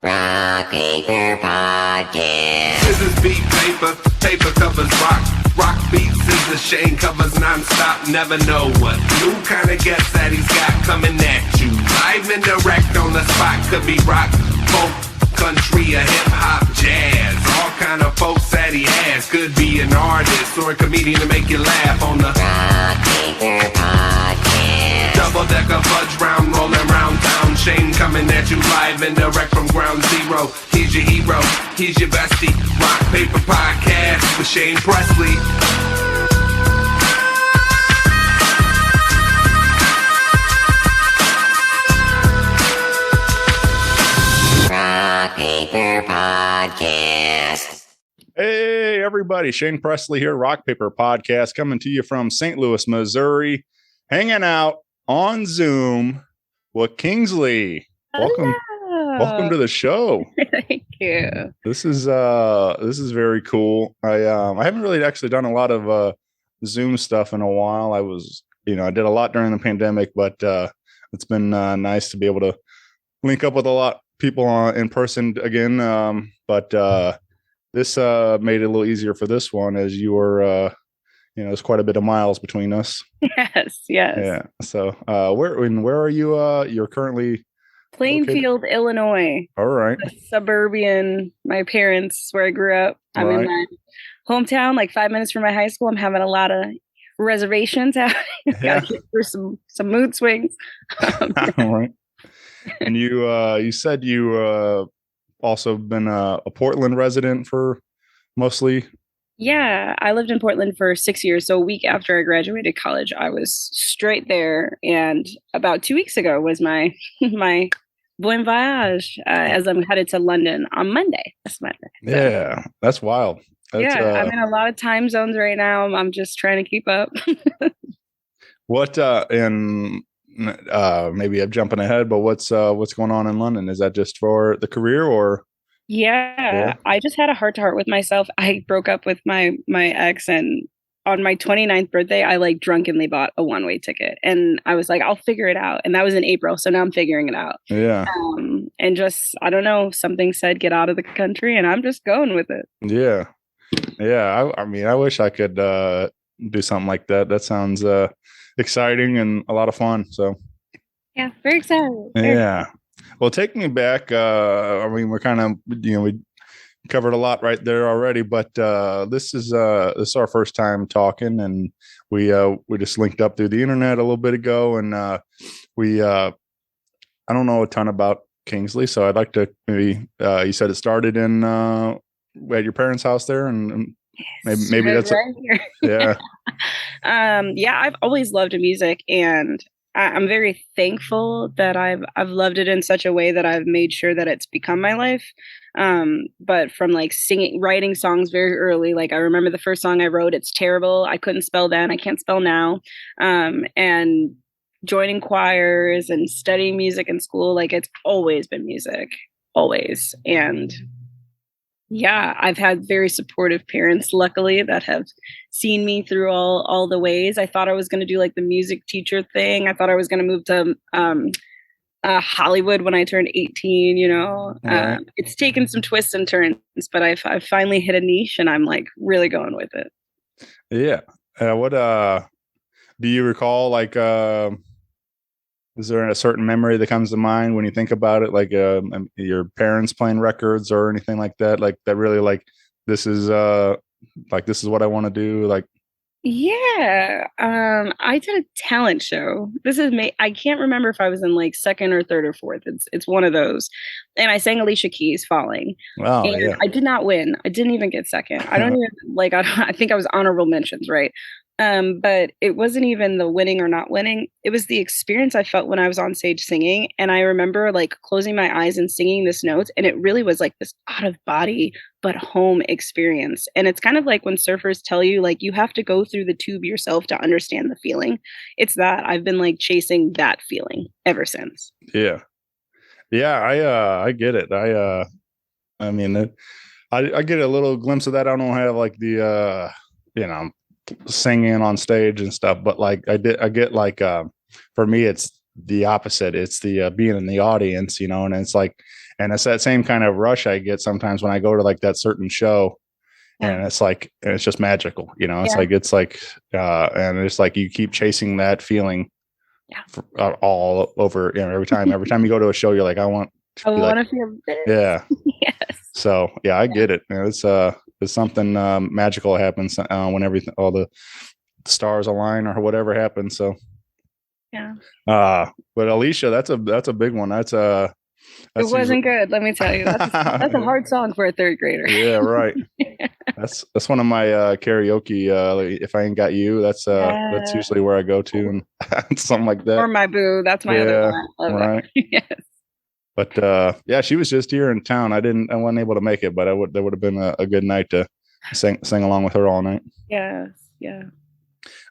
Rock Paper Podcast. Scissors beat paper, paper covers rock. Rock beats scissors, Shane covers non-stop. Never know what new kind of guest that he's got coming at you. Live and direct on the spot. Could be rock, folk, country, or hip-hop, jazz. All kind of folks that he has. Could be an artist or a comedian to make you laugh on the Rock Paper Podcast. double-decker fudge round, rolling round town. Shane coming at you live and direct from ground zero. He's your hero, he's your bestie. Rock Paper Podcast with Shane Presley. Rock Paper Podcast. Hey, everybody. Shane Presley here, Rock Paper Podcast, coming to you from St. Louis, Missouri, hanging out on Zoom with Kingsley. Welcome to the show. Thank you. This is very cool. I haven't really actually done a lot of Zoom stuff in a while. I did a lot during the pandemic, but it's been nice to be able to link up with a lot of people in person again. But this made it a little easier for this one, as you were, there's quite a bit of miles between us. Yes. Yeah. So, where are you? You're currently Plainfield, Illinois. all right. Suburban. My parents, where I grew up. I'm in my hometown, like 5 minutes from my high school. I'm having a lot of reservations out. Yeah. Gotta get through some mood swings. All right. And you said you also been a Portland resident for mostly. Yeah, I lived in Portland for 6 years. So a week after I graduated college, I was straight there. And about 2 weeks ago was my my bon voyage as I'm headed to London on Monday. That's Monday. So, Yeah, that's wild. That's, I'm in a lot of time zones right now. I'm just trying to keep up. what and maybe I'm jumping ahead, but what's going on in London? Is that just for the career or? Yeah, I just had a heart-to-heart with myself. I broke up with my ex, and on my 29th birthday, I like drunkenly bought a one-way ticket, and I was like, I'll figure it out. And that was in April, so now I'm figuring it out. Yeah. And just, I don't know, something said get out of the country, and I'm just going with it. Yeah. I mean, I wish I could do something like that. That sounds exciting and a lot of fun. So Yeah, very excited. yeah. Well, take me back. I mean, we're kind of, we covered a lot right there already, but this is our first time talking, and we just linked up through the internet a little bit ago, and I don't know a ton about Kingsley, so I'd like to maybe you said it started in at your parents' house there, and maybe that's right here. yeah. I've always loved music, and I'm very thankful that I've loved it in such a way that I've made sure that it's become my life. But from like writing songs very early, like I remember the first song I wrote, it's terrible. I couldn't spell then, I can't spell now. And joining choirs and studying music in school, like it's always been music, always. And yeah, I've had very supportive parents, luckily, that have seen me through all the ways. I thought I was going to do like the music teacher thing. I thought I was going to move to Hollywood when I turned 18. Right. It's taken some twists and turns, but I've finally hit a niche, and I'm like really going with it. Yeah. What do you recall? Like, is there a certain memory that comes to mind when you think about it? Like your parents playing records or anything like that? Like that really this is what I want to do. Like, Yeah, I did a talent show. This is me. I can't remember if I was in like second or third or fourth. It's one of those, and I sang Alicia Keys' "Falling," wow, and yeah. I did not win. I didn't even get second. I don't even like. I think I was honorable mentions, right? But it wasn't even the winning or not winning. It was the experience I felt when I was on stage singing, and I remember like closing my eyes and singing this note, and it really was like this out of body but home experience. And it's kind of like when surfers tell you like you have to go through the tube yourself to understand the feeling. It's that I've been like chasing that feeling ever since. Yeah. I get it. I mean, I get a little glimpse of that. I don't have like the singing on stage and stuff, but like I get like for me it's the opposite. It's the being in the audience, and it's like, and it's that same kind of rush I get sometimes when I go to like that certain show, and it's like, and it's just magical, and it's like you keep chasing that feeling all over, every time you go to a show, you're like, I want to be like, feel this. yeah. Yes. So I get it. It's something magical happens when everything, all the stars align or whatever happens. So yeah. But Alicia, that's a big one. That's it wasn't good. Let me tell you, that's a hard song for a third grader. Yeah, right. That's one of my karaoke. If I ain't got you, that's usually where I go to, and something like that. Or my boo. That's my other one. Right. Yes. But she was just here in town. I wasn't able to make it, but that would have been a good night to sing along with her all night. Yes. Yeah.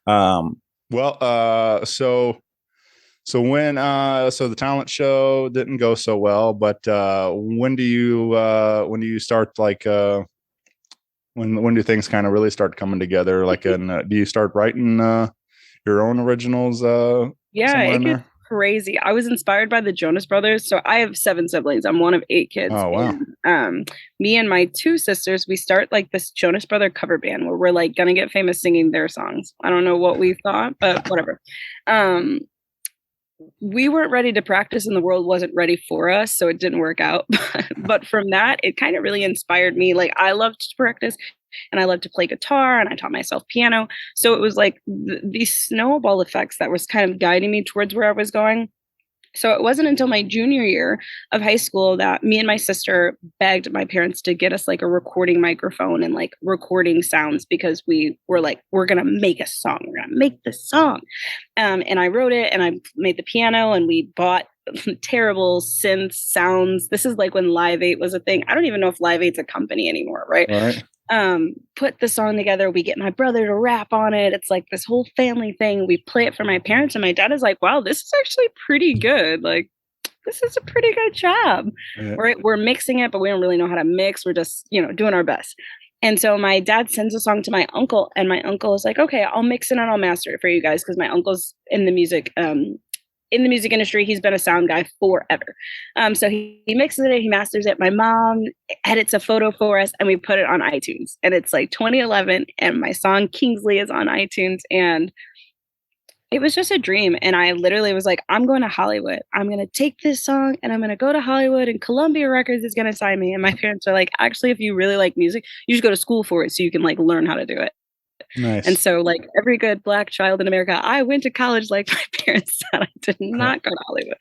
Well, so when the talent show didn't go so well, but when do you start, like when do things kind of really start coming together? Like, do you start writing your own originals? Yeah, it gets crazy. I was inspired by the Jonas Brothers. So I have 7 siblings. I'm one of 8 kids. Oh wow. And, me and my 2 sisters, we start like this Jonas Brother cover band where we're like gonna get famous singing their songs. I don't know what we thought, but whatever. We weren't ready to practice and the world wasn't ready for us, so it didn't work out. But from that, it kind of really inspired me. Like, I loved to practice and I loved to play guitar, and I taught myself piano. So it was like these snowball effects that was kind of guiding me towards where I was going. So it wasn't until my junior year of high school that me and my sister begged my parents to get us like a recording microphone and like recording sounds, because we were like, we're going to make a song. We're going to make this song. And I wrote it and I made the piano, and we bought terrible synth sounds. This is like when Live 8 was a thing. I don't even know if Live 8's a company anymore. Right. Put the song together. We get my brother to rap on it. It's like this whole family thing. We play it for my parents, and my dad is like, wow, this is actually pretty good. Like, this is a pretty good job. Yeah. Right. We're mixing it, but we don't really know how to mix. We're just, doing our best. And so my dad sends a song to my uncle, and my uncle is like, okay, I'll mix it and I'll master it for you guys. Cause my uncle's in the music industry. He's been a sound guy forever. So he mixes it, he masters it. My mom edits a photo for us, and we put it on iTunes. And it's like 2011, and my song Kingsley is on iTunes. And it was just a dream. And I literally was like, I'm going to Hollywood. I'm going to take this song and I'm going to go to Hollywood, and Columbia Records is going to sign me. And my parents are like, actually, if you really like music, you just go to school for it so you can like learn how to do it. Nice. And so, like every good Black child in America, I went to college like my parents said. I did not go to Hollywood.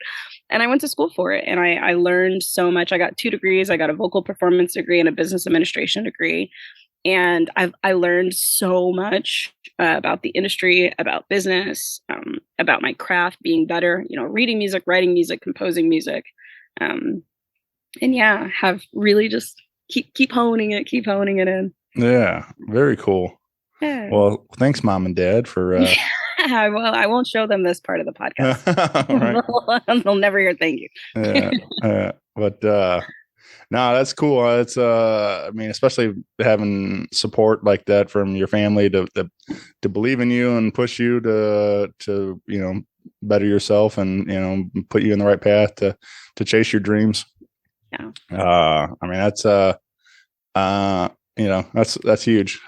And I went to school for it. And I learned so much. I got 2 degrees. I got a vocal performance degree and a business administration degree. And I learned so much about the industry, about business, about my craft being better, reading music, writing music, composing music. And yeah, have really just keep honing it in. Yeah, very cool. Yeah. Well, thanks, Mom and Dad, for. I won't show them this part of the podcast. They'll never hear thank you. But no, that's cool. It's I mean, especially having support like that from your family to believe in you and push you to better yourself and put you in the right path to chase your dreams. Yeah. I mean, that's huge.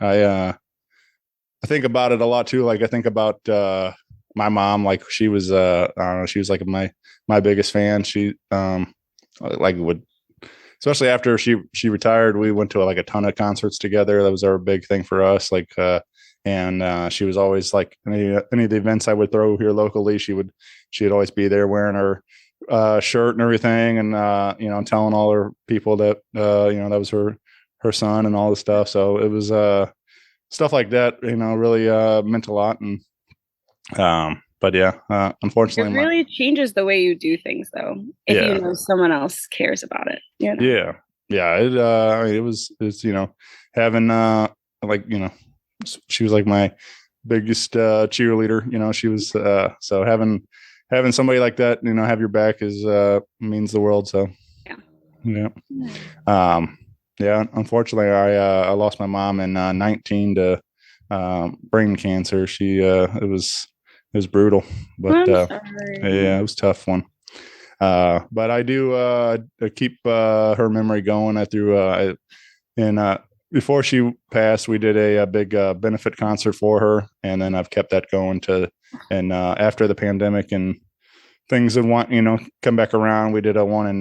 I think about it a lot too. Like, I think about my mom. Like, she was I don't know, she was like my biggest fan. She would, especially after she retired, we went to like a ton of concerts together. That was our big thing for us. Like, and she was always like, any of the events I would throw here locally, she'd always be there wearing her shirt and everything, and telling all her people that that was her son and all this stuff. So it was stuff like that, really meant a lot. And but yeah, unfortunately, it really changes the way you do things, though, if someone else cares about it. Yeah. It's having she was like my biggest cheerleader. She was so having somebody like that, have your back is means the world. So yeah, unfortunately, I lost my mom in 19 to brain cancer. She it was was brutal, but I'm sorry. yeah, it was a tough one. But I do keep her memory going. I threw before she passed, we did a big benefit concert for her, and then I've kept that going and after the pandemic and things that come back around, we did a one in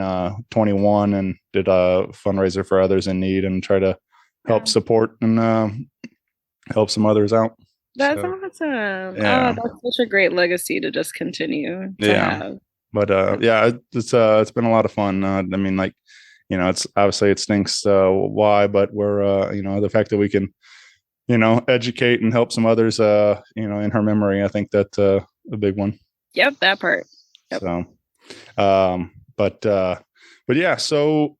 21 and did a fundraiser for others in need and try to help support and help some others out. That's So, awesome. yeah. Oh, that's such a great legacy to just continue to have. But yeah, it's been a lot of fun. I mean, like, it's obviously it stinks why, but we're the fact that we can educate and help some others in her memory, I think that's a big one. Yep, that part. Yep. So but yeah, so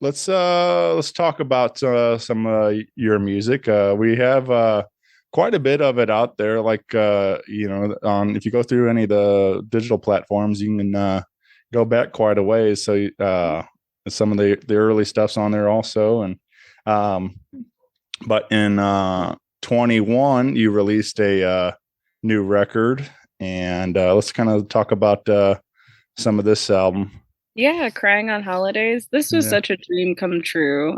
let's talk about some your music. We have quite a bit of it out there, like if you go through any of the digital platforms, you can go back quite a ways. So some of the early stuff's on there also. And but in 21 you released a new record, and let's kind of talk about some of this album. Yeah, Crying on Holidays. This was such a dream come true.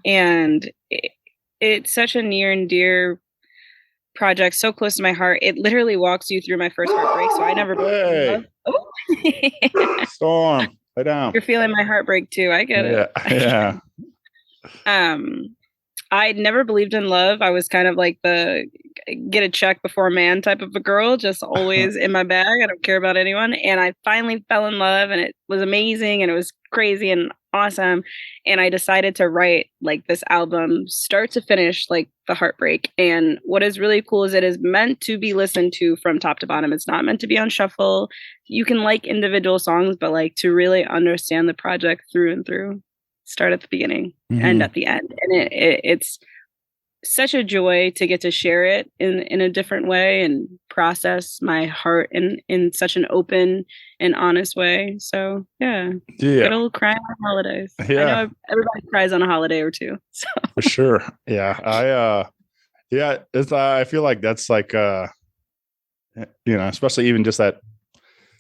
And it's such a near and dear project, so close to my heart. It literally walks you through my first heartbreak, so I never believed in love. Oh. Storm, lay down. You're feeling my heartbreak too. I get it. Yeah. I'd never believed in love. I was kind of like the get a check before a man type of a girl, just always in my bag. I don't care about anyone. And I finally fell in love, and it was amazing, and it was crazy and awesome. And I decided to write like this album start to finish, like the heartbreak. And what is really cool is it is meant to be listened to from top to bottom. It's not meant to be on shuffle. You can like individual songs, but like to really understand the project through and through, start at the beginning, end at the end. And it's such a joy to get to share it in a different way and process my heart in such an open and honest way. So yeah. Good old Crying on Holidays. Yeah. I know everybody cries on a holiday or two. So. For sure. Yeah. I feel like that's like especially even just that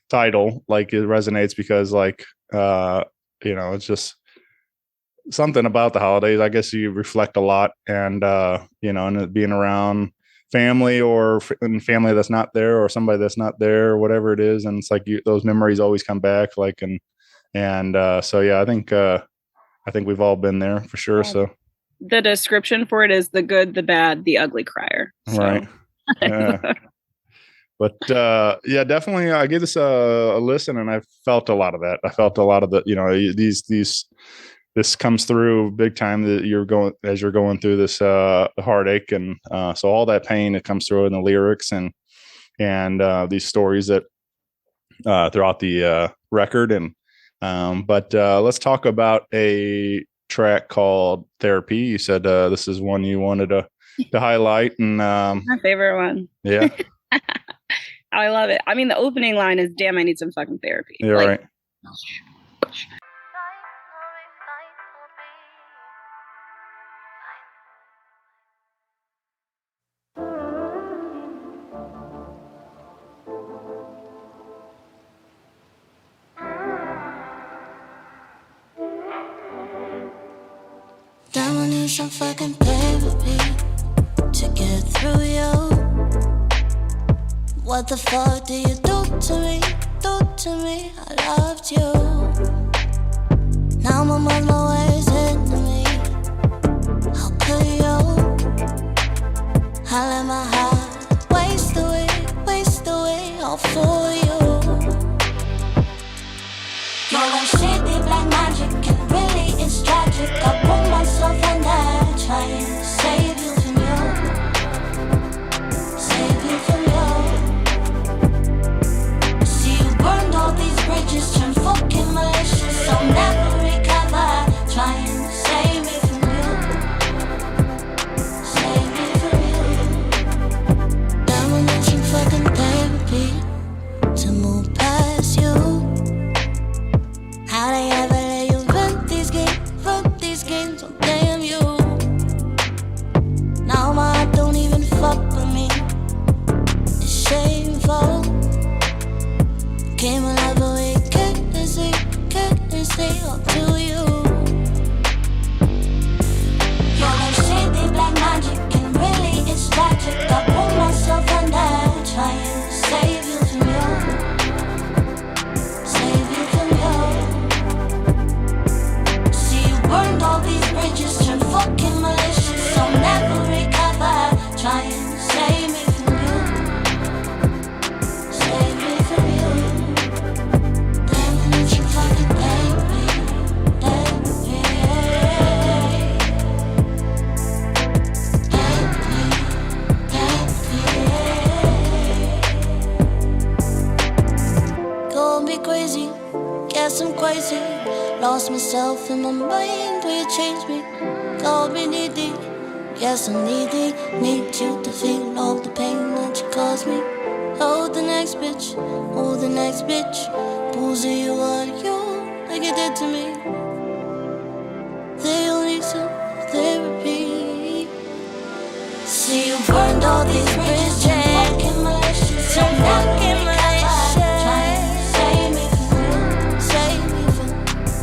title, like it resonates because like it's just something about the holidays. I guess you reflect a lot, and and being around family or family that's not there, or somebody that's not there, or whatever it is, and it's like those memories always come back. Like and so yeah, I think we've all been there for sure. So the description for it is the good, the bad, the ugly crier. So. Right. Yeah. But yeah, definitely, I gave this a listen, and I felt a lot of that. I felt a lot of the this comes through big time that you're going through this heartache, and so all that pain, it comes through in the lyrics and these stories that throughout the record. And but let's talk about a track called Therapy. You said this is one you wanted to highlight, and my favorite one. Yeah. I love it. I mean, the opening line is "Damn, I need some fucking therapy." You're right. Damn, I need some fucking therapy to get through you. What the fuck did you do to me? I loved you. Now I'm on my way into me. How could you? I let my heart waste away all for you. You're like shitty black magic, and really it's tragic. I put myself in there trying to save you from you. See you burned all these bridges, turned fucking malicious. I'll never recover. off in my mind. Will you change me? Call me needy. Yes, I'm needy. Need you to feel all the pain that you caused me. Oh, the next bitch. Oh, the next bitch. Pulls you on you like you did to me. They all need some therapy. See, you burned all these bridges. So back in my save me for you.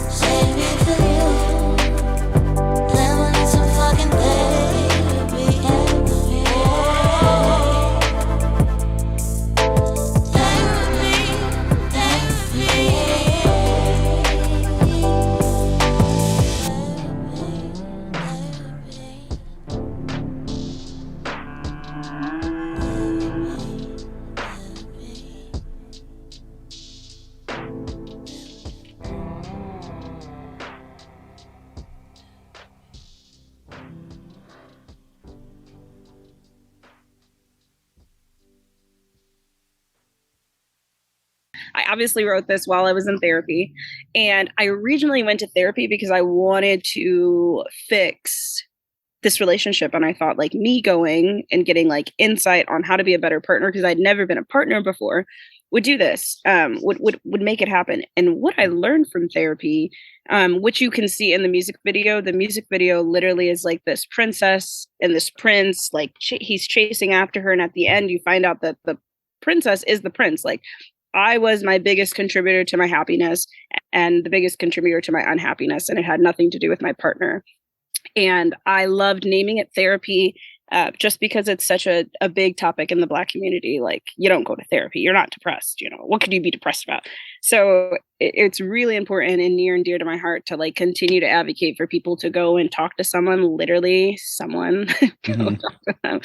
Save me for you. Then we need some fucking therapy. I obviously wrote this while I was in therapy. And I originally went to therapy because I wanted to fix this relationship. And I thought like me going and getting like insight on how to be a better partner, because I'd never been a partner before, would do this, would make it happen. And what I learned from therapy, which you can see in the music video literally is like this princess and this prince, like he's chasing after her. And at the end, you find out that the princess is the prince. Like, I was my biggest contributor to my happiness and the biggest contributor to my unhappiness. And it had nothing to do with my partner. And I loved naming it therapy, just because it's such a big topic in the Black community. Like, you don't go to therapy, you're not depressed. You know, what could you be depressed about? So it's really important and near and dear to my heart to like continue to advocate for people to go and talk to someone, literally someone, go talk to them.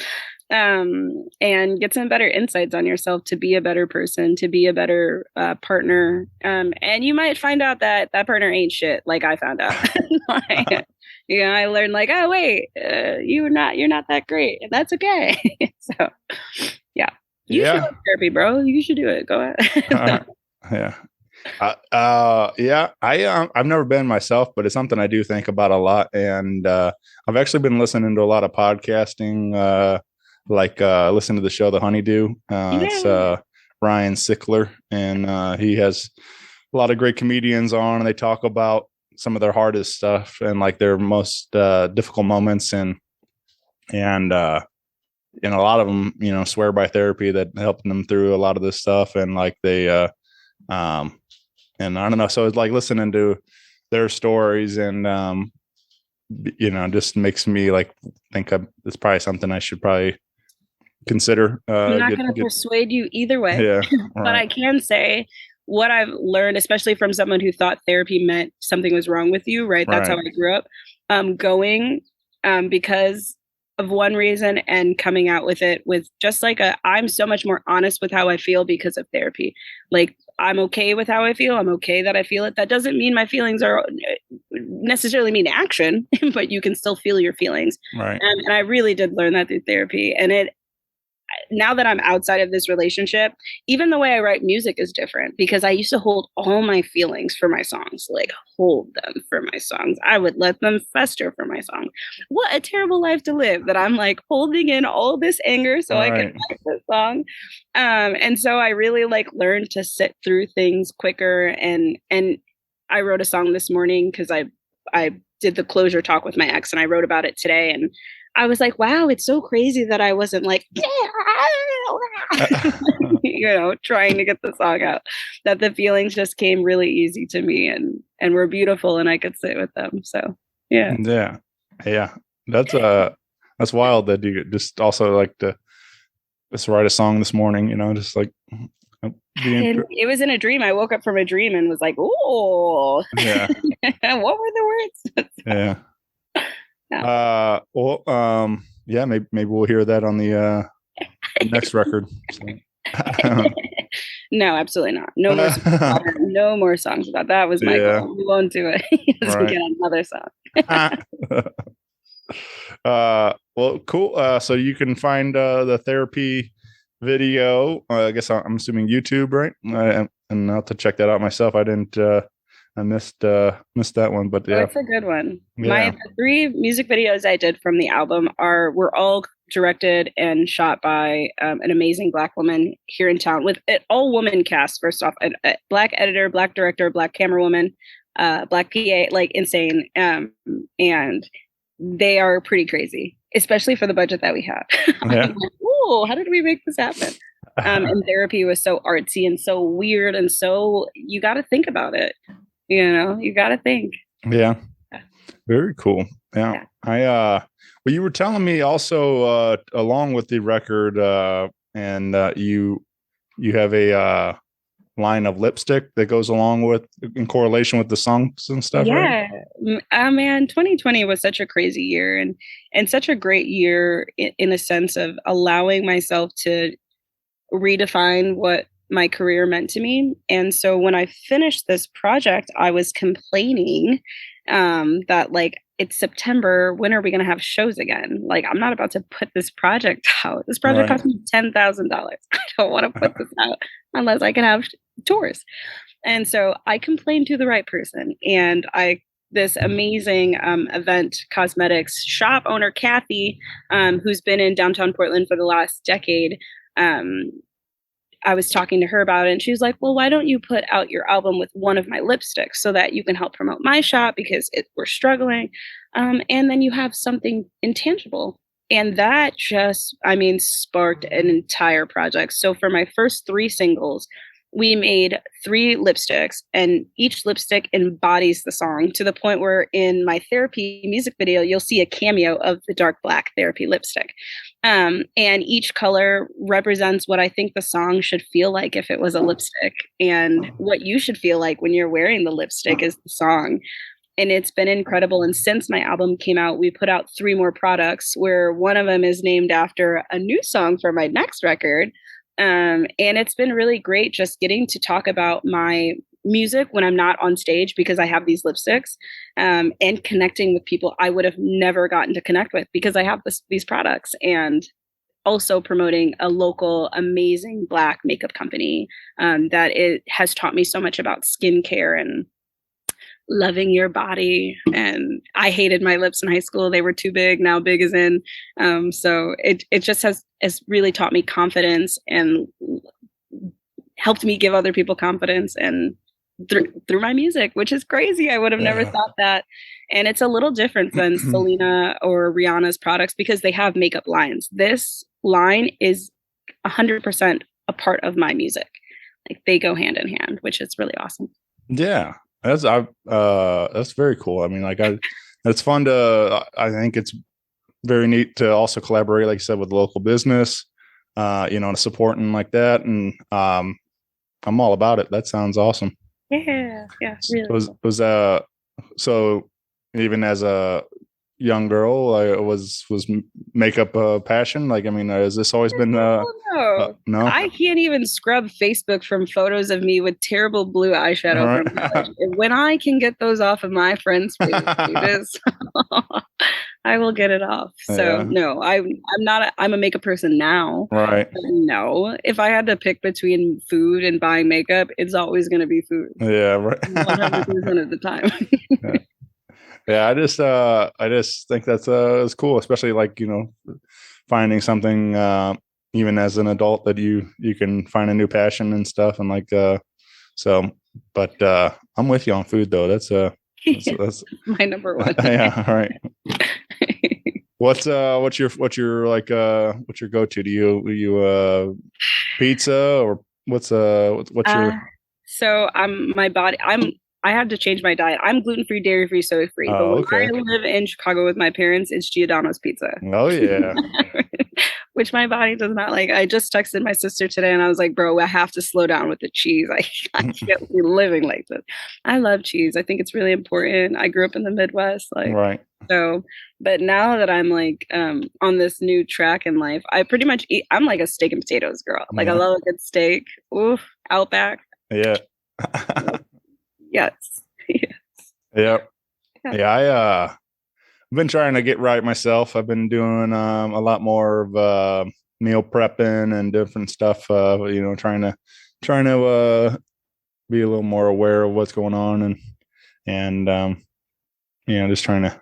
And get some better insights on yourself to be a better person, to be a better partner. And you might find out that that partner ain't shit, like I found out. Like, you know, I learned like, oh wait, you're not that great, and that's okay. So, yeah, you should go to therapy, bro. You should do it. Go ahead. Yeah. I've never been myself, but it's something I do think about a lot. And I've actually been listening to a lot of podcasting, listen to the show The Honeydew. It's Ryan Sickler, and he has a lot of great comedians on, and they talk about some of their hardest stuff and like their most difficult moments, and a lot of them, you know, swear by therapy that helping them through a lot of this stuff. And like they and I don't know, so it's like listening to their stories, and you know, just makes me like think it's probably something I should probably consider. I'm not going to persuade you either way. Yeah, but I can say what I've learned, especially from someone who thought therapy meant something was wrong with you, right? That's how I grew up. Going because of one reason, and coming out with it with just like I'm so much more honest with how I feel because of therapy. Like, I'm okay with how I feel. I'm okay that I feel it. That doesn't mean my feelings are necessarily mean action, but you can still feel your feelings. Right. And I really did learn that through therapy. And now that I'm outside of this relationship, even the way I write music is different, because I used to hold all my feelings for my songs, like hold them for my songs. I would let them fester for my song. What a terrible life to live, that I'm like holding in all this anger so I can write this song. And so I really like learned to sit through things quicker. And I wrote a song this morning because I did the closure talk with my ex, and I wrote about it today. And I was like, wow, it's so crazy that I wasn't like, you know, trying to get the song out, that the feelings just came really easy to me and were beautiful, and I could sit with them. So, yeah. That's wild that you just also like to just write a song this morning, you know, just like. And it was in a dream. I woke up from a dream and was like, oh, yeah. What were the words? Yeah. Maybe we'll hear that on the next record. So. No, absolutely not. No more songs about it. No more songs about that. Was my goal. We won't do it. He doesn't get another song. Well, cool. So you can find the therapy video. I guess I'm assuming YouTube, right? And I'll have to check that out myself. I didn't I missed that one, but Oh, yeah, it's a good one. yeah, The three music videos I did from the album were all directed and shot by an amazing Black woman here in town with an all woman cast. First off, a Black editor, Black director, Black camerawoman, Black PA, like insane. And they are pretty crazy, especially for the budget that we had. yeah. I'm like, ooh, how did we make this happen? And therapy was so artsy and so weird and so you got to think about it. You got to think. Yeah, very cool. Yeah, Yeah. well, you were telling me also along with the record, and you have a line of lipstick that goes along with in correlation with the songs and stuff, right? Yeah. Man, 2020 was such a crazy year and such a great year in a sense of allowing myself to redefine what my career meant to me. And so when I finished this project, I was complaining that like it's September, when are we going to have shows again? Like I'm not about to put this project out. This project Right. cost me $10,000. I don't want to put this out unless I can have tours. And so I complained to the right person. And this amazing event cosmetics shop owner, Kathy, who's been in downtown Portland for the last decade. I was talking to her about it and she was like, well, why don't you put out your album with one of my lipsticks so that you can help promote my shop because we're struggling. And then you have something intangible. And that just, sparked an entire project. So for my first 3 singles, we made 3 lipsticks and each lipstick embodies the song to the point where in my therapy music video, you'll see a cameo of the dark black therapy lipstick. And each color represents what I think the song should feel like if it was a lipstick. And what you should feel like when you're wearing the lipstick is the song. And it's been incredible. And since my album came out, we put out 3 more products where one of them is named after a new song for my next record. And it's been really great just getting to talk about my music when I'm not on stage because I have these lipsticks, and connecting with people I would have never gotten to connect with because I have these products, and also promoting a local amazing Black makeup company that it has taught me so much about skincare and loving your body. And I hated my lips in high school. They were too big. Now big is in. So it just has really taught me confidence and helped me give other people confidence and through my music, which is crazy. I would have never thought that. And it's a little different than Selena or Rihanna's products because they have makeup lines. This line is 100% a part of my music. Like they go hand in hand, which is really awesome. Yeah, that's very cool. I mean, it's fun to. I think it's very neat to also collaborate, like you said, with local business, to supporting like that, and I'm all about it. That sounds awesome. Yeah, really. Was so even as a young girl, was makeup a passion? Like, I mean, has this always been No. no? I can't even scrub Facebook from photos of me with terrible blue eyeshadow Right. from college. When I can get those off of my friends' pages, I will get it off. So Yeah. no, I'm not. I'm a makeup person now. Right. But no, if I had to pick between food and buying makeup, it's always going to be food. Yeah. Right. 100% of the time. Yeah, I just think that's cool, especially like finding something even as an adult that you can find a new passion and stuff, and like so. But I'm with you on food though. That's My number one. yeah. All right. What's your like what's your go-to? Do you pizza or what's your So I had to change my diet. I'm gluten-free, dairy-free, soy-free. But when okay. I live in Chicago with my parents, it's Giordano's pizza. Oh yeah. Which my body does not like. I just texted my sister today and I was like, bro, I have to slow down with the cheese. I can't be living like this. I love cheese. I think it's really important. I grew up in the Midwest. Like Right. so, but now that I'm like on this new track in life, I pretty much I'm like a steak and potatoes girl. Like I love a good steak. Oof, Outback. Yeah. Yes. Yep. Yeah, I've been trying to get right myself. I've been doing a lot more of meal prepping and different stuff. Trying to be a little more aware of what's going on, and and just trying to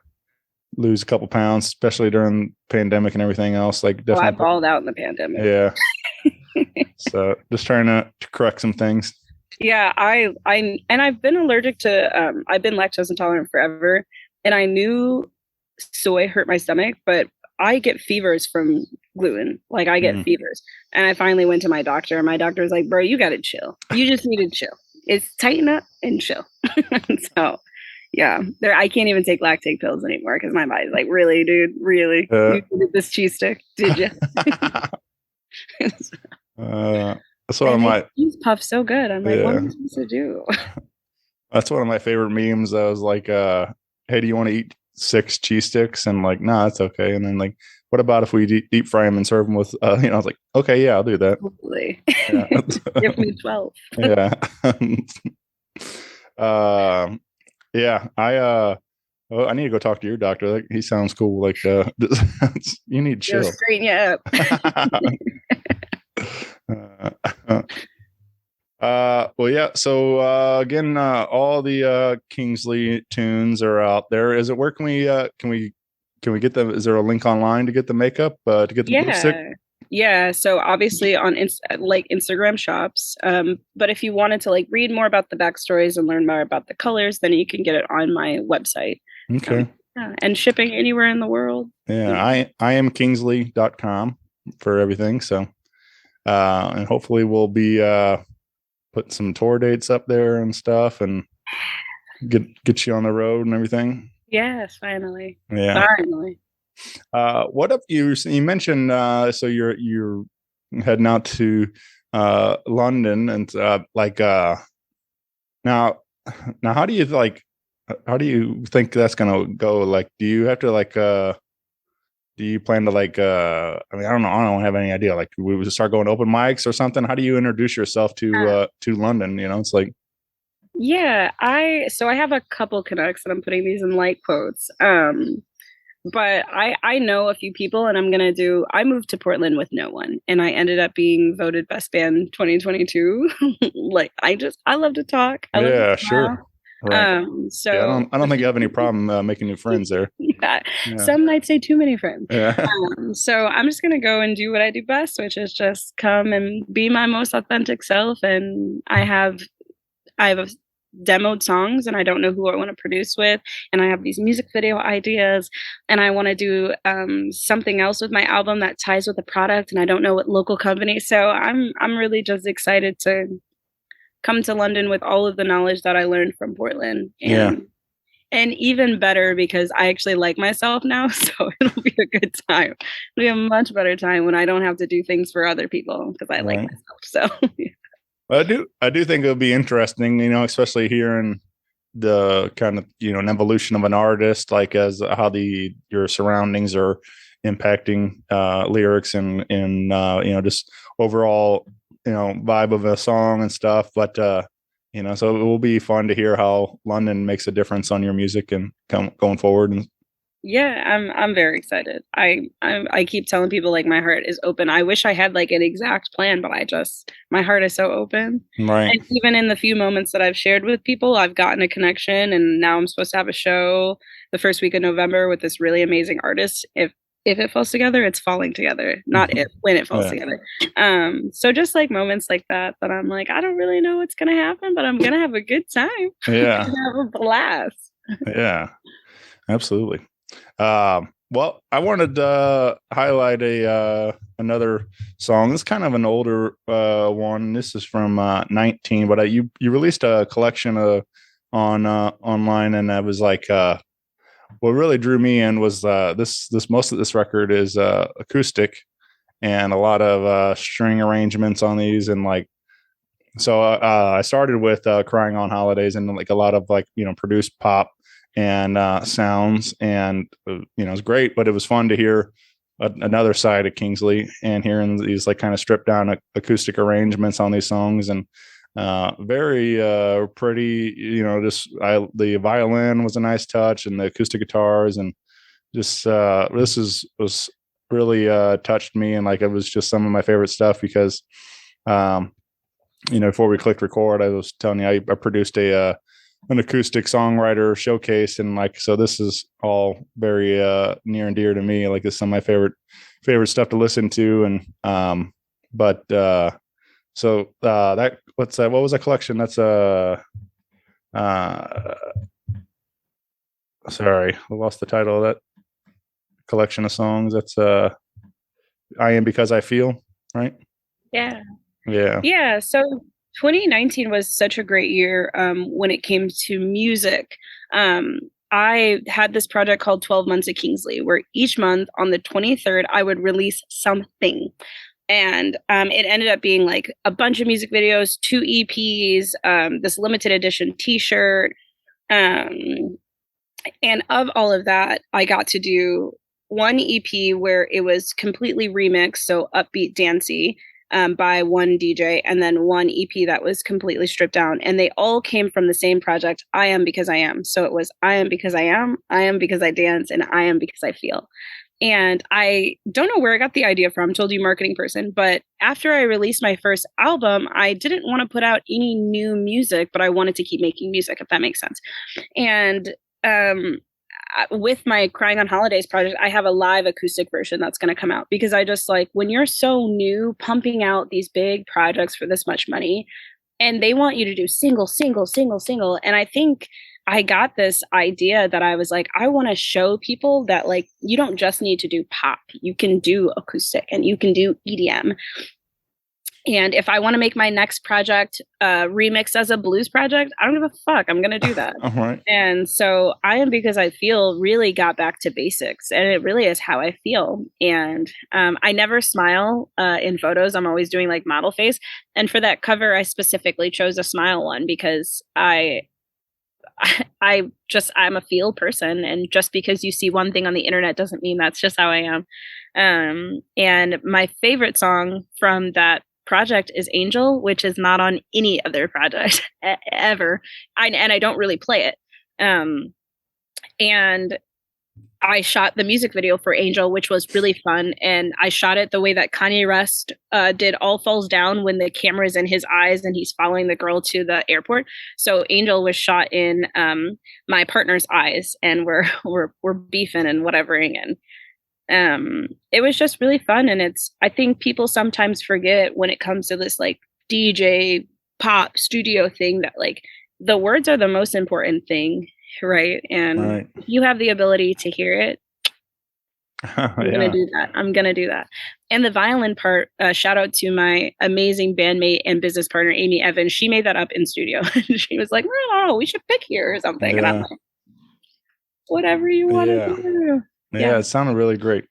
lose a couple pounds, especially during pandemic and everything else. Like Oh, I definitely, balled out in the pandemic. yeah. So just trying to correct some things. Yeah, I've been allergic to I've been lactose intolerant forever, and I knew soy hurt my stomach, but I get fevers from gluten. Like I get Mm. fevers. And I finally went to my doctor, and my doctor was like, "Bro, you got to chill. You just need to chill. It's tighten up and chill." So, yeah, there I can't even take lactate pills anymore because my body's like, "Really, dude? Really? You needed this cheese stick? Did you?" That's one of my cheese puff so good. I'm like, what am yeah. I supposed to do? That's one of my favorite memes. I was like, "Hey, do you want to eat 6 cheese sticks?" And like, "Nah, that's okay." And then like, "What about if we deep fry them and serve them with?" I was like, "Okay, yeah, I'll do that." Hopefully. Yeah. Give me 12. Yeah. Yeah. Well, I need to go talk to your doctor. Like, he sounds cool. Like, you need to It'll chill. straighten you up. Well, yeah. So again, all the Kingsley tunes are out there. Is it where can we get them? Is there a link online to get the makeup to get the blue stick? Yeah. So obviously on like Instagram shops. But if you wanted to like read more about the backstories and learn more about the colors, then you can get it on my website. Okay. Yeah, and shipping anywhere in the world. Yeah, I am Kingsley.com for everything. So and hopefully we'll be putting some tour dates up there and stuff and get you on the road and everything. Yes, finally. Yeah. Finally. What up you mentioned so you're heading out to London and now how do you think that's gonna go? Like, do you have to do you plan to I mean, I don't have any idea. Like, we would start going to open mics or something. How do you introduce yourself to London? It's like, yeah, I have a couple connects, and I'm putting these in light quotes. But I know a few people, and I moved to Portland with no one, and I ended up being voted best band 2022. Like I love to talk. I love yeah, to smile. sure. Right. So Yeah, I don't think you have any problem making new friends there. yeah, Yeah. some might say too many friends. Yeah. So I'm just gonna go and do what I do best, which is just come and be my most authentic self. And I have demoed songs, and I don't know who I want to produce with, and I have these music video ideas, and I want to do something else with my album that ties with the product, and I don't know what local company. So I'm really just excited to come to London with all of the knowledge that I learned from Portland. And even better because I actually like myself now, so it'll be a good time. It'll be a much better time when I don't have to do things for other people because I like myself. So I do think it'll be interesting, especially hearing the kind of, an evolution of an artist, like as how your surroundings are impacting lyrics and just overall, vibe of a song and stuff. But so it will be fun to hear how London makes a difference on your music and going forward. And yeah, I'm very excited. I keep telling people like my heart is open. I wish I had like an exact plan, but my heart is so open. right. And even in the few moments that I've shared with people, I've gotten a connection, and now I'm supposed to have a show the first week of November with this really amazing artist. If it falls together, it's falling together, not when it falls together. So just like moments like that I'm like, I don't really know what's gonna happen, but I'm gonna have a good time. Yeah. I'm gonna have a blast. Yeah, absolutely. Well, I wanted to highlight another song. It's kind of an older one. This is from 19, but you released a collection online, and I was like, what really drew me in was this most of this record is acoustic, and a lot of string arrangements on these, and like, so I started with Crying on Holidays, and like a lot of like produced pop and sounds, and it's great, but it was fun to hear another side of Kingsley and hearing these like kind of stripped down acoustic arrangements on these songs, and very pretty, the violin was a nice touch, and the acoustic guitars, and just was really touched me, and like it was just some of my favorite stuff because before we clicked record, I was telling you I produced a an acoustic songwriter showcase, and like, so this is all very near and dear to me. Like, this is some of my favorite stuff to listen to. And but so that what's that? What was that collection? That's sorry, I lost the title of that collection of songs. That's I Am Because I Feel, right? Yeah. Yeah. Yeah. So 2019 was such a great year when it came to music. I had this project called 12 Months at Kingsley, where each month on the 23rd, I would release something. And it ended up being like a bunch of music videos, 2 EPs, this limited edition t-shirt. And of all of that, I got to do one EP where it was completely remixed, so upbeat, dancey, by one DJ, and then one EP that was completely stripped down. And they all came from the same project, I Am Because I Am. So it was I Am Because I Am Because I Dance, and I Am Because I Feel. And I don't know where I got the idea from, told you marketing person, but after I released my first album, I didn't want to put out any new music, but I wanted to keep making music, if that makes sense. And with my Crying on Holidays project, I have a live acoustic version that's going to come out, because I just like, when you're so new, pumping out these big projects for this much money, and they want you to do single, single, single, single. And I think I got this idea that I was like, I want to show people that like, you don't just need to do pop, you can do acoustic and you can do EDM. And if I want to make my next project remix as a blues project, I don't give a fuck. I'm going to do that. All right. And so I Am Because I Feel really got back to basics, and it really is how I feel. And I never smile in photos. I'm always doing like model face. And for that cover, I specifically chose a smile one because I'm a feel person. And just because you see one thing on the internet doesn't mean that's just how I am. And my favorite song from that project is Angel, which is not on any other project ever. And I don't really play it. And I shot the music video for Angel, which was really fun. And I shot it the way that Kanye West did All Falls Down, when the camera is in his eyes and he's following the girl to the airport. So Angel was shot in my partner's eyes, and we're beefing and whatevering. And it was just really fun. And I think people sometimes forget when it comes to this like DJ pop studio thing that like the words are the most important thing, right? And if you have the ability to hear it, I'm gonna do that. I'm gonna do that. And the violin part, shout out to my amazing bandmate and business partner, Amy Evans. She made that up in studio. She was like, "Oh, we should pick here or something." And I'm like, whatever you want to do. Yeah, it sounded really great.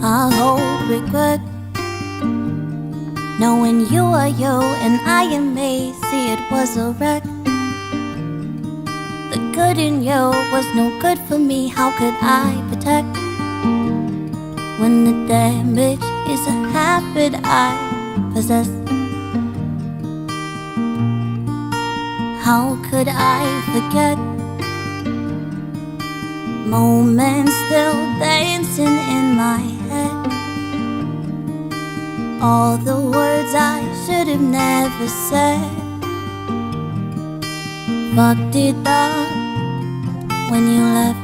I hope we're good, knowing you are you and I am me. See, it was a wreck. The good in you was no good for me. How could I protect when the damage is a habit I possess? How could I forget moments still dancing in my head? All the words I should have never said. Fucked it up when you left.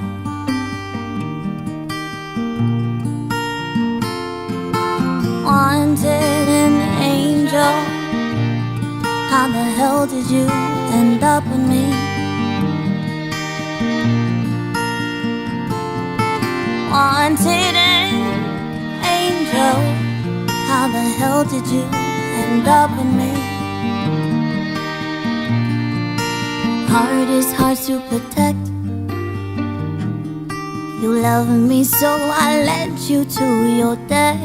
Wanted an angel. How the hell did you end up with me? Wanted an angel. How the hell did you end up with me? Heart is hard to protect. You love me so I led you to your death.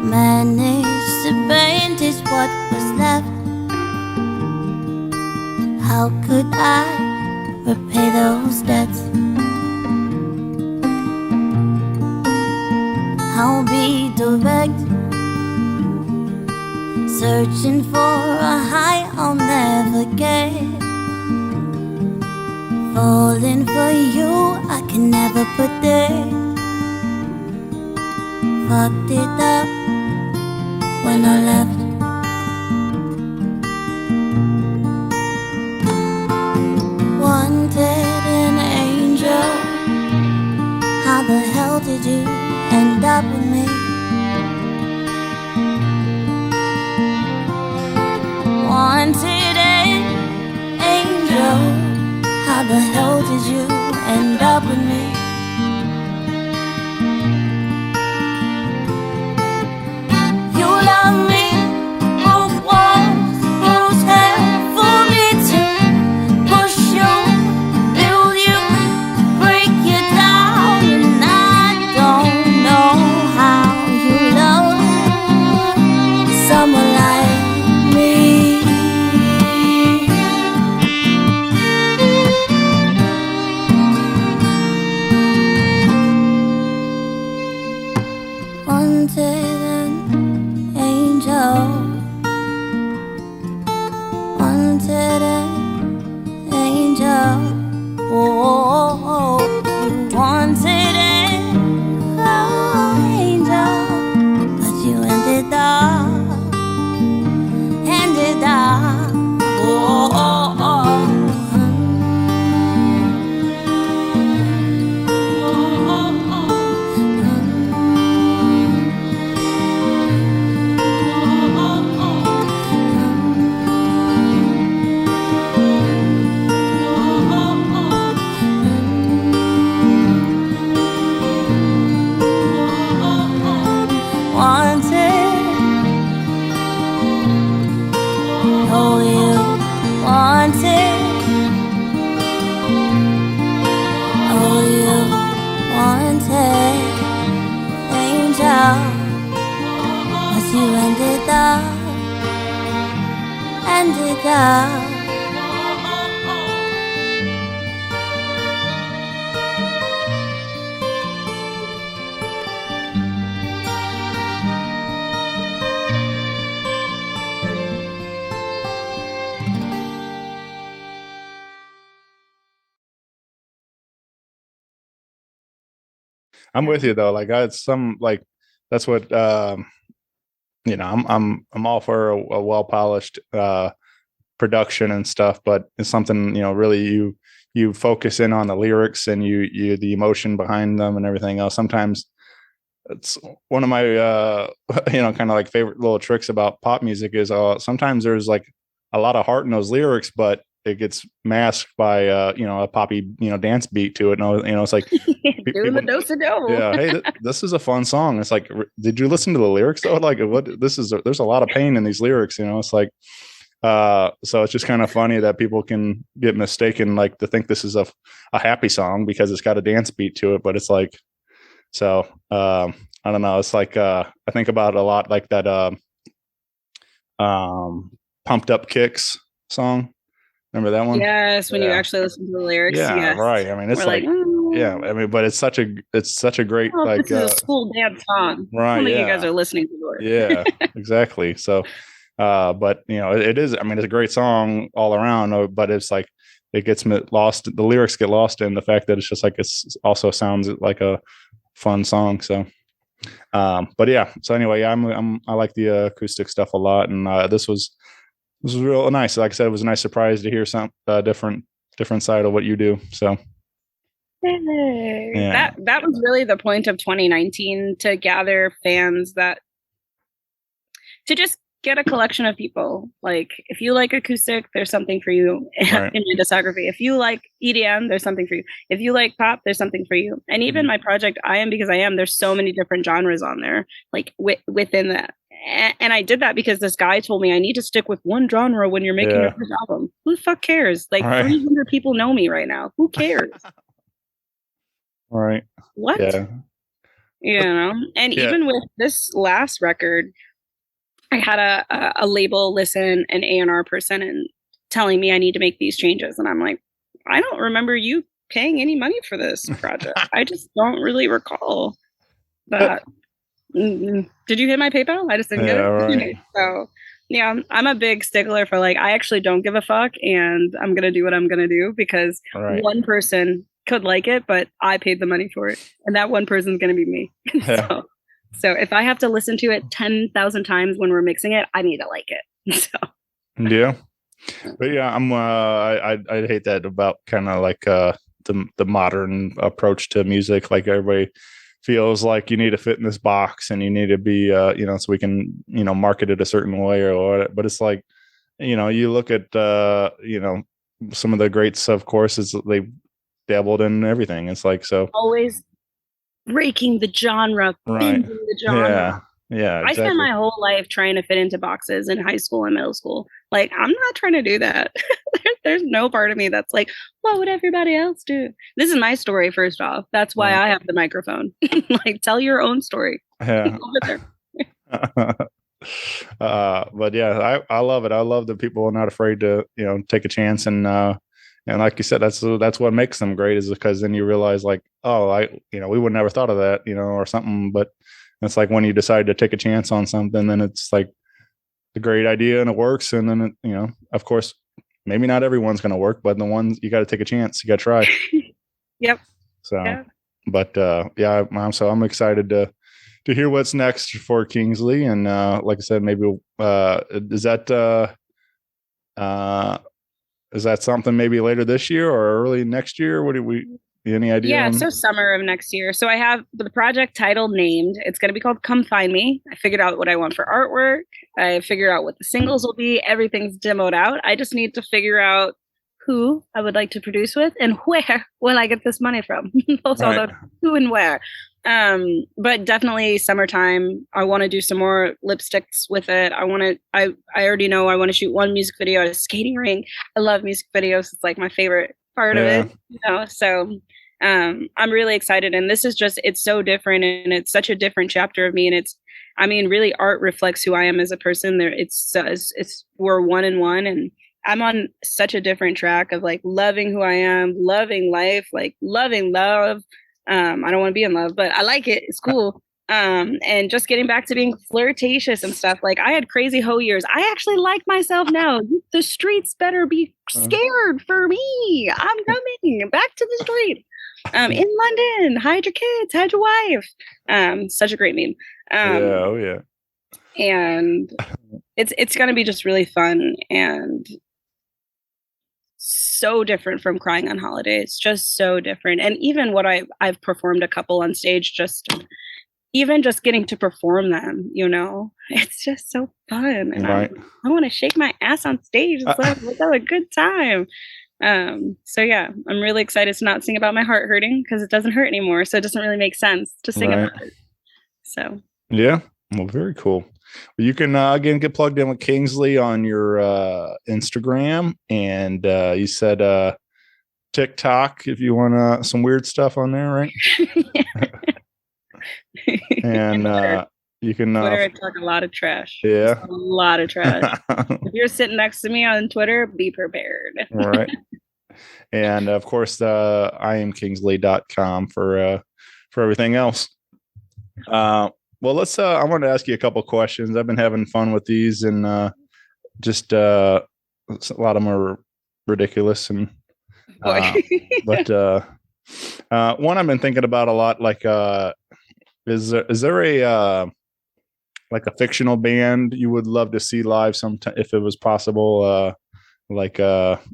Managed to bandage what was left. How could I repay those debts? I'll be direct, searching for a high I'll never get. Falling for you, I can never predict. Fucked it up when I left. Wanted an angel. How the hell did you end up with me? Wanted an angel. How the hell did you end up with me? You love me, broke walls, bruised hair for me to push you, build you, break you down. And I don't know how you love someone like me. Wanted an angel. Wanted an angel. Oh, you wanted an angel, but you ended up. Oh, you wanted. Oh, you wanted angel, but you ended up. I'm with you though. Like I some like that's what I'm all for a well polished production and stuff, but it's something, really you focus in on the lyrics and you the emotion behind them and everything else. Sometimes it's one of my kind of like favorite little tricks about pop music is sometimes there's like a lot of heart in those lyrics, but it gets masked by a poppy dance beat to it. And it's like Doing the do-si-do. yeah, hey, this is a fun song. It's like, did you listen to the lyrics though? Like, what this is? There's a lot of pain in these lyrics. It's like, so it's just kind of funny that people can get mistaken, like to think this is a happy song because it's got a dance beat to it, but it's like, so I don't know. It's like I think about it a lot, like that Pumped Up Kicks song. Remember that one? Yes, when you Yeah. actually listen to the lyrics. Yeah, Yes. right. I mean, it's We're like, "Mm, yeah, I mean, but it's such a great oh, like this is a school dance song. I right, don't think you yeah. guys are listening to the lyrics. Yeah, exactly. So but it is, I mean, it's a great song all around, but it's like it gets lost, the lyrics get lost in the fact that it's just like it's also sounds like a fun song. So but yeah, so anyway, I like the acoustic stuff a lot, and this was real nice. Like I said, it was a nice surprise to hear some different side of what you do. So yeah. That was really the point of 2019, to gather fans, that to just get a collection of people. Like, if you like acoustic, there's something for you Right. in your discography. If you like EDM, there's something for you. If you like pop, there's something for you. And even my project, I Am Because I Am, there's so many different genres on there, like within that. And I did that because this guy told me I need to stick with one genre when you're making your first album. Who the fuck cares? Like, Right. 300 people know me right now. Who cares? Right. What? Yeah. And Yeah. even with this last record, I had a label listen, an A&R person, and telling me I need to make these changes. And I'm like, I don't remember you paying any money for this project. I just don't really recall that. Did you hit my PayPal? I just didn't get Yeah, it. right. So yeah, I'm a big stickler for like I actually don't give a fuck, and I'm gonna do what I'm gonna do because Right. one person could like it, but I paid the money for it, and that one person's gonna be me. Yeah. So if I have to listen to it 10,000 times when we're mixing it, I need to like it. So Yeah. But yeah, I hate that about kind of like the modern approach to music. Like everybody feels like you need to fit in this box and you need to be so we can market it a certain way or what. But it's like you look at some of the greats, of course, is they dabbled in everything. It's like so always breaking the genre, right. bending the genre. Yeah, I spent exactly. my whole life trying to fit into boxes in high school and middle school. Like, I'm not trying to do that. There's no part of me that's like, what would everybody else do? This is my story, first off. That's why Right. I have the microphone. Like, tell your own story. Yeah. Over there. But yeah, I love it. I love that people are not afraid to take a chance and like you said, that's what makes them great is because then you realize like, oh, we would never thought of that, or something. But it's like when you decide to take a chance on something, then it's like a great idea and it works. And then of course, maybe not everyone's going to work, but the ones you got to take a chance, you got to try. Yep. So, Yeah. but yeah, I'm excited to hear what's next for Kingsley. And like I said, maybe is that something maybe later this year or early next year? What do we any idea Yeah, on? so summer of next year. So I have the project title named. It's going to be called Come Find Me. I figured out what I want for artwork. I figured out what the singles will be. Everything's demoed out. I just need to figure out who I would like to produce with and where will I get this money from. Those are Right. the who and where. But definitely summertime. I want to do some more lipsticks with it. I already know I want to shoot one music video at a skating rink. I love music videos. It's like my favorite part of Yeah. it. So I'm really excited, and this is just it's so different, and it's such a different chapter of me, and it's I mean really art reflects who I am as a person. There it's we're one in one, and I'm on such a different track of like loving who I am, loving life, like loving love. I don't want to be in love, but I like it. It's cool. And just getting back to being flirtatious and stuff. Like I had crazy hoe years. I actually like myself now. The streets better be scared for me. I'm coming back to the street. In London, hide your kids, hide your wife. Such a great meme. Yeah. Oh yeah. And it's gonna be just really fun and so different from Crying on Holiday. It's just so different. And even what I've performed a couple on stage, just even just getting to perform them, it's just so fun. And Right. I want to shake my ass on stage. Let's have a good time. So yeah, I'm really excited to not sing about my heart hurting because it doesn't hurt anymore. So it doesn't really make sense to sing Right. about it. So Yeah. Well, very cool. Well, you can again get plugged in with Kingsley on your Instagram, and you said TikTok if you want some weird stuff on there, right? And you can Twitter, I talk a lot of trash. yeah, Just a lot of trash. If you're sitting next to me on Twitter, be prepared. right. And of course, IamKingsley.com for everything else. Well, let's. I wanted to ask you a couple questions. I've been having fun with these, and just a lot of them are ridiculous, and but one I've been thinking about a lot. Like, is there a like a fictional band you would love to see live sometime if it was possible? Like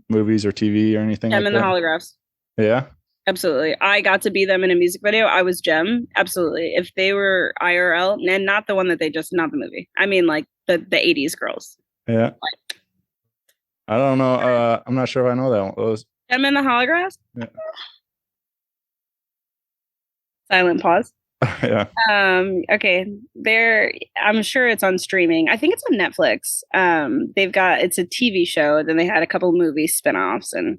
movies or TV or anything Gem like and the that? Holographs. Yeah. Absolutely. I got to be them in a music video. I was Gem. Absolutely. If they were IRL, and not the one that not the movie. I mean, like the 80s girls. Yeah. I don't know. I'm not sure if I know that one. Those. Gem and the Holographs? Yeah. Silent pause. Yeah. Okay. I'm sure it's on streaming. I think it's on Netflix. It's a TV show. Then they had a couple of movie spinoffs and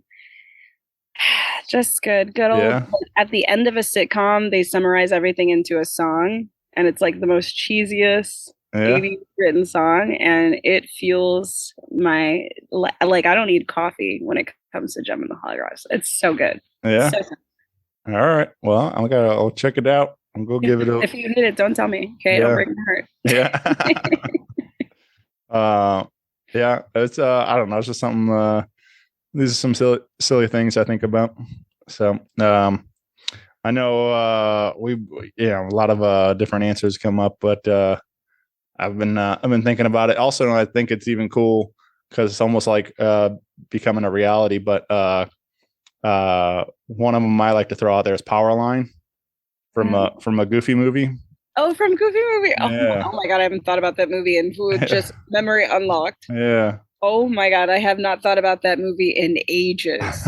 just good old. Yeah. At the end of a sitcom, they summarize everything into a song, and it's like the most cheesiest 80s written song, and it fuels my like. I don't need coffee when it comes to Gem and the Holographs. It's so good. Yeah. So good. All right. Well, I'll check it out. I'm gonna give it a If you hit it, don't tell me. Okay, Yeah. don't break my heart. yeah. Yeah, it's I don't know, it's just something these are some silly things I think about. So I know a lot of different answers come up, but I've been thinking about it. Also, I think it's even cool because it's almost like becoming a reality. But one of them I like to throw out there is Powerline from a Goofy movie. Oh, from Goofy movie. Yeah. Oh my god, I haven't thought about that movie and just memory unlocked. Yeah. Oh my god, I have not thought about that movie in ages.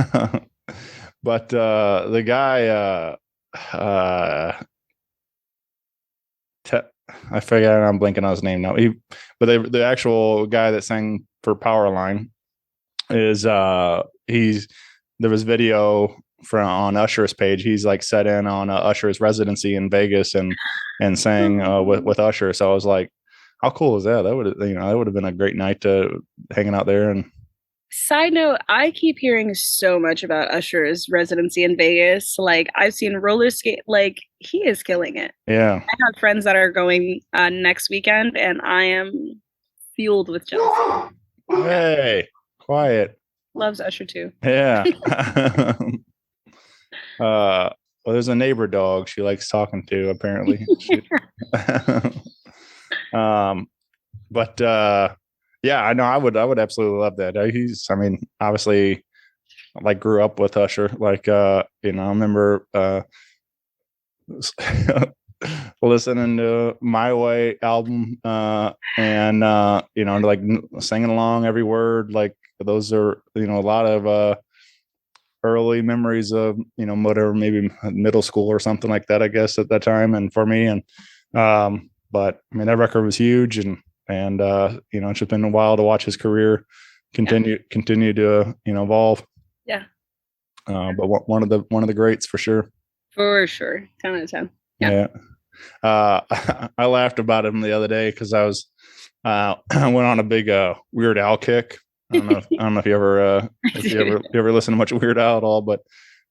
But the guy I forget, I'm blanking on his name now. But the actual guy that sang for Powerline is there was video from on Usher's page. He's like set in on Usher's residency in Vegas and sang with Usher. So I was like, how cool is that? That would have been a great night to hanging out there. And Side note, I keep hearing so much about Usher's residency in Vegas. Like I've seen roller skate, like he is killing it. yeah. I have friends that are going next weekend, and I am fueled with jealousy. Hey, quiet. Loves Usher too. Yeah. Well, there's a neighbor dog she likes talking to, apparently. But yeah, I know I would absolutely love that. I mean, obviously like grew up with Usher. Like I remember listening to My Way album and like singing along every word. Like those are a lot of early memories of whatever, maybe middle school or something like that, I guess, at that time. And for me, and but I mean that record was huge, and it's just been a while to watch his career continue to evolve. Yeah. But one of the greats for sure. For sure. 10 out of 10. Yeah. I laughed about him the other day because I went on a big Weird Al kick. I don't know if you ever you ever listen to much Weird Al at all, but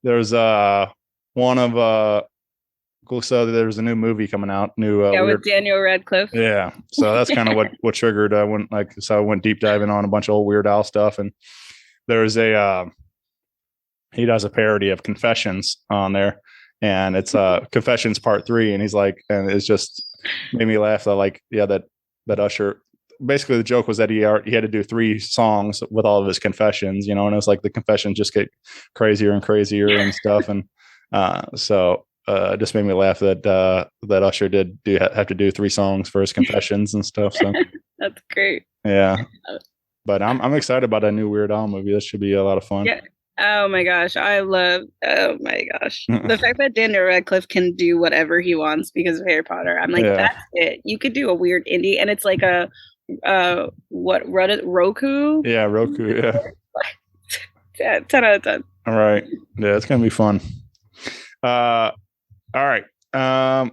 there's one of so there's a new movie coming out, with Daniel Radcliffe. Yeah, so that's kind of what triggered. I went deep diving on a bunch of old Weird Al stuff, and there's he does a parody of Confessions on there, and it's Confessions Part 3, and he's like, and it's just made me laugh. That Usher. Basically, the joke was that he had to do 3 songs with all of his confessions, and it was like the confessions just get crazier and crazier and stuff, and so it just made me laugh that Usher did have to do 3 songs for his confessions and stuff. So that's great. Yeah, but I'm excited about that new Weird Al movie. That should be a lot of fun. Yeah. Oh my gosh, oh my gosh, the fact that Daniel Radcliffe can do whatever he wants because of Harry Potter. I'm like, that's it. You could do a weird indie, and it's like a Roku? Yeah, Roku. Yeah. Yeah, 10 out of 10. All right. Yeah, it's gonna be fun. All right. So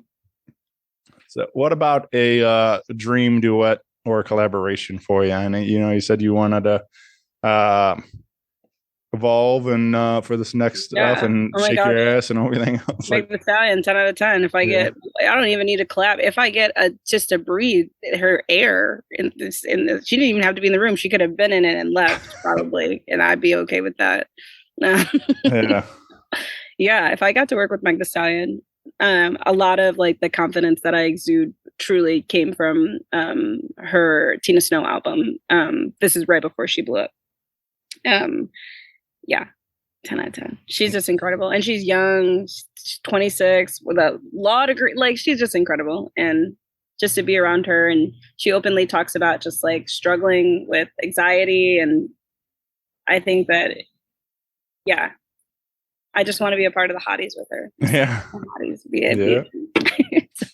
what about a dream duet or collaboration for you? And you said you wanted to evolve and for this next stuff and shake your ass and everything else. Like the Stallion, 10 out of 10. If I get, I don't even need a collab. If I get just to breathe her air in this, she didn't even have to be in the room. She could have been in it and left probably, and I'd be okay with that. Yeah. Yeah. If I got to work with Meg Thee Stallion, a lot of like the confidence that I exude truly came from her Tina Snow album. This is right before she blew up. Yeah, 10 out of 10. She's just incredible. And she's young, she's 26 with a lot of great, like she's just incredible. And just to be around her, and she openly talks about just like struggling with anxiety. And I think that, yeah, I just want to be a part of the hotties with her. Yeah. Hotties, so,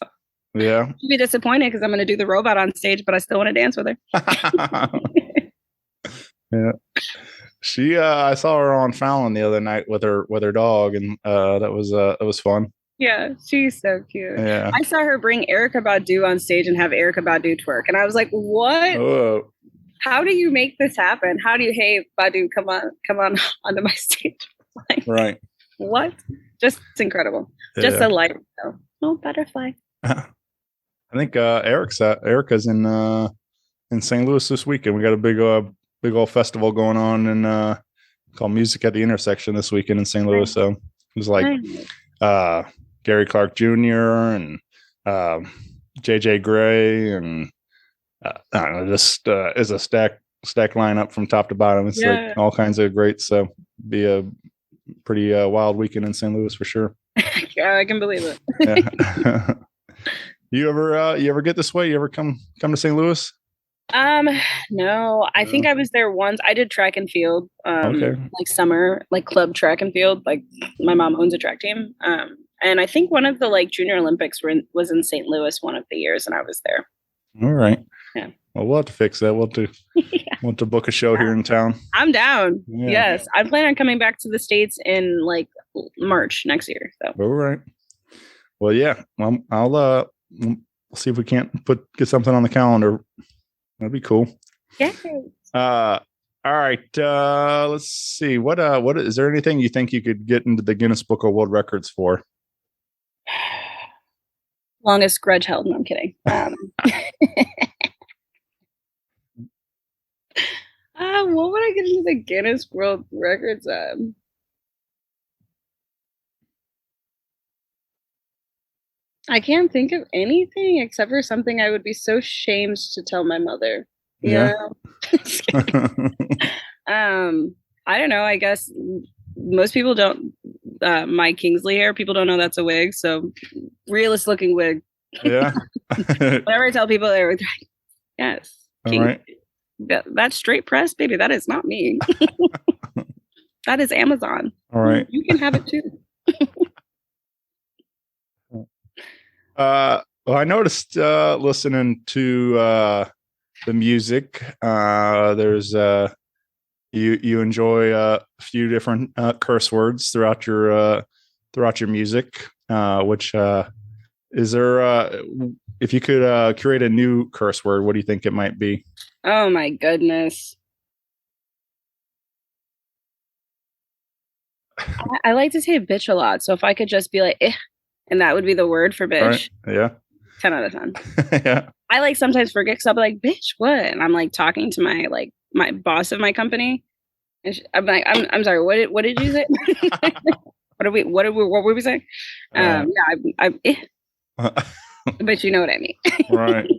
yeah. she'd be disappointed because I'm going to do the robot on stage, but I still want to dance with her. Yeah. She I saw her on Fallon the other night with her dog, and that was fun. Yeah, she's so cute. Yeah. I saw her bring Erykah Badu on stage and have Erykah Badu twerk, and I was like, "What? Oh. How do you make this happen? How do you, hey Badu, come on onto my stage?" Like, right. What? Just it's incredible. Just a light. So Oh, butterfly. I think Erica's in St. Louis this weekend. We got a big old festival going on and called Music at the Intersection this weekend in St. Louis. So it was like Nice. Gary Clark Jr. and JJ Gray and I don't know, just is a stack lineup from top to bottom. It's Yeah. like all kinds of great. So be a pretty wild weekend in St. Louis for sure. Yeah, I can believe it. Yeah. You ever get this way? You ever come to St. Louis? No, I think I was there once. I did track and field, Okay. like summer, like club track and field. Like my mom owns a track team. And I think one of the like junior Olympics was in St. Louis one of the years, and I was there. All right. Yeah. Well, we'll have to fix that. We'll have to we'll have to book a show here in town. I'm down. Yeah. Yes, I'm planning on coming back to the States in like March next year. So All right. Well, yeah. Well, I'll we'll see if we can't get something on the calendar. That'd be cool. yeah. All right. Let's see. What is there anything you think you could get into the Guinness Book of World Records for? Longest grudge held. No, I'm kidding. What would I get into the Guinness World Records? I can't think of anything except for something I would be so shamed to tell my mother. Yeah. I don't know. I guess most people don't. My Kingsley hair, people don't know that's a wig. So, realist looking wig. Yeah. Whenever I tell people, they're like, yes. All right. That's straight press, baby. That is not me. That is Amazon. All right. You can have it too. Well, I noticed listening to the music. There's you enjoy a few different curse words throughout your music. Which is there? If you could create a new curse word, what do you think it might be? Oh my goodness. I like to say bitch a lot. So if I could just be like, eh, and that would be the word for bitch, Right. Yeah. 10 out of 10. Yeah. I like sometimes forget because I'll be like, bitch, what? And I'm like talking to my boss of my company. And I'm like, I'm sorry, what did you say? what were we saying? Yeah, I'm but you know what I mean. Right.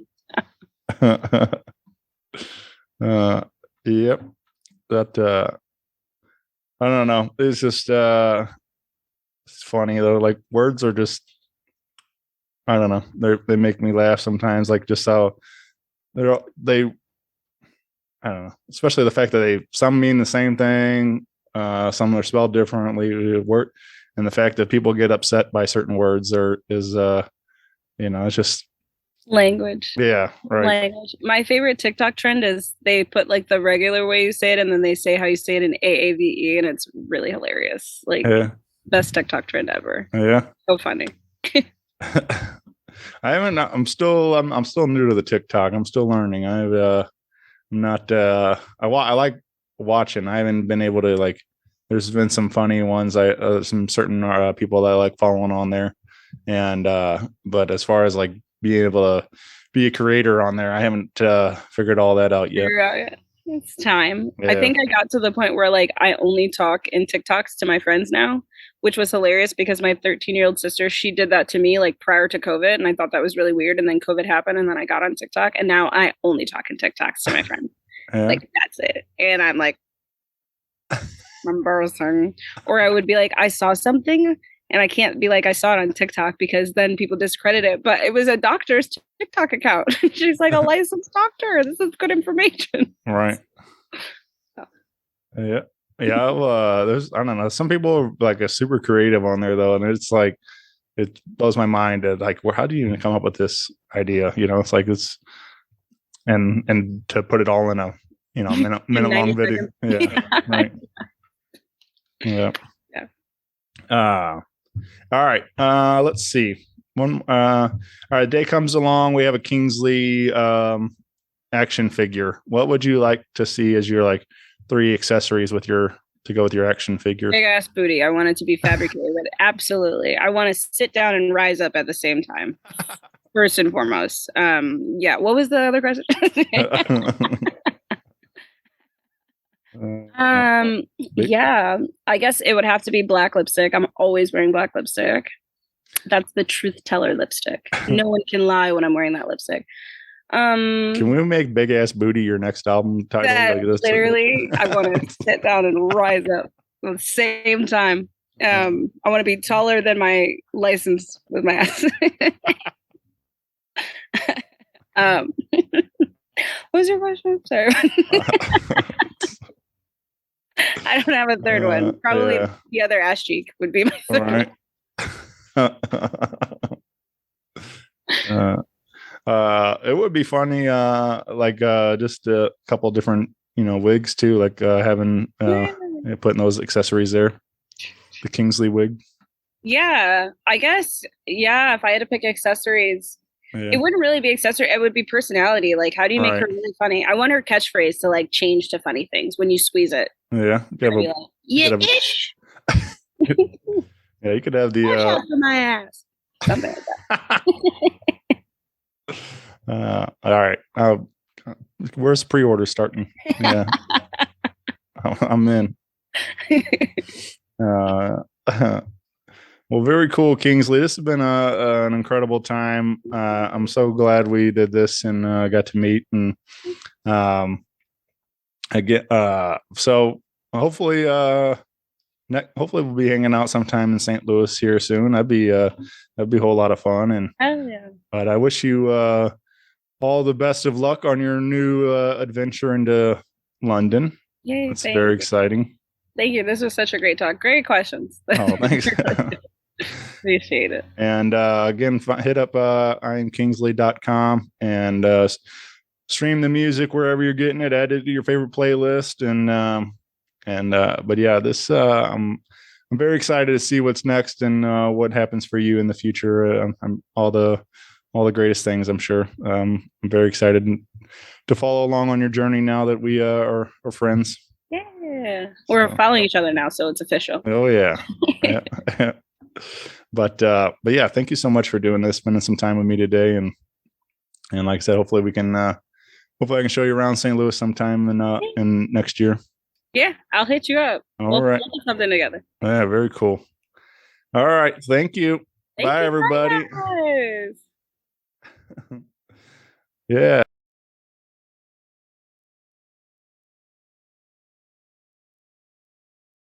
Yep. That I don't know. It's just it's funny though. Like words are just I don't know. They make me laugh sometimes. Like just how they I don't know. Especially the fact that some mean the same thing. Some are spelled differently. Work and the fact that people get upset by certain words is it's just Language. yeah, right. Language. My favorite TikTok trend is they put like the regular way you say it and then they say how you say it in AAVE and it's really hilarious. Like Yeah. best TikTok trend ever. Yeah. So funny. I'm still new to the TikTok. I'm still learning. I'm not I like watching. I haven't been able to like there's been some funny ones some certain people that I like following on there. And but as far as like being able to be a creator on there, I haven't figured all that out yet. It's time. Yeah. I think I got to the point where like I only talk in TikToks to my friends now, which was hilarious because my 13-year-old sister, she did that to me like prior to COVID. And I thought that was really weird. And then COVID happened. And then I got on TikTok and now I only talk in TikToks to my friends. Yeah. Like that's it. And I'm like, embarrassing. Or I would be like, I saw something and I can't be like, I saw it on TikTok because then people discredit it. But it was a doctor's TikTok account. She's like a licensed doctor. This is good information. Right. Yeah. Yeah. There's I don't know. Some people are like a super creative on there though, and it's like it blows my mind that like, how do you even come up with this idea? It's like it's and to put it all in a minute long video. Yeah. Right. Yeah. Yeah. All right. Let's see. All right. Day comes along. We have a Kingsley action figure. What would you like to see as your like 3 accessories with your to go with your action figure. Big ass booty. I want it to be fabricated. Absolutely. I want to sit down and rise up at the same time. First and foremost. Yeah. What was the other question? Yeah. I guess it would have to be black lipstick. I'm always wearing black lipstick. That's the truth teller lipstick. No one can lie when I'm wearing that lipstick. Can we make Big Ass Booty your next album title? That, literally, I want to sit down and rise up at the same time. I want to be taller than my license with my ass. What was your question? Sorry. I don't have a third one. Probably the other ass cheek would be my third one. It would be funny, just a couple different, wigs too, like having putting those accessories there. The Kingsley wig. Yeah, I guess. Yeah, if I had to pick accessories, it wouldn't really be accessory. It would be personality. Like, how do you make her really funny? I want her catchphrase to like change to funny things when you squeeze it. Yeah. Yeah, you could have the my ass. Something like that. All right. Where's pre-order starting? Yeah. I'm in. Well, very cool, Kingsley. This has been an incredible time. I'm so glad we did this and got to meet. And so hopefully, hopefully we'll be hanging out sometime in St. Louis here soon. That'd be a whole lot of fun. And but I wish you all the best of luck on your new adventure into London. Yay! It's very exciting. Thank you. This was such a great talk. Great questions. Oh, thanks. Appreciate it. And again, hit up IamKingsley.com and stream the music wherever you're getting it. Add it to your favorite playlist. But yeah, this I'm very excited to see what's next and what happens for you in the future. I'm all the greatest things, I'm sure. I'm very excited to follow along on your journey now that we are friends. Yeah, we're following each other now, so it's official. Oh yeah. Yeah. But yeah, thank you so much for doing this, spending some time with me today, and like I said, hopefully I can show you around St. Louis sometime in next year. Yeah, I'll hit you up. All right. We'll do something together. Yeah, very cool. All right, thank you. Bye, everybody. Guys. Yeah.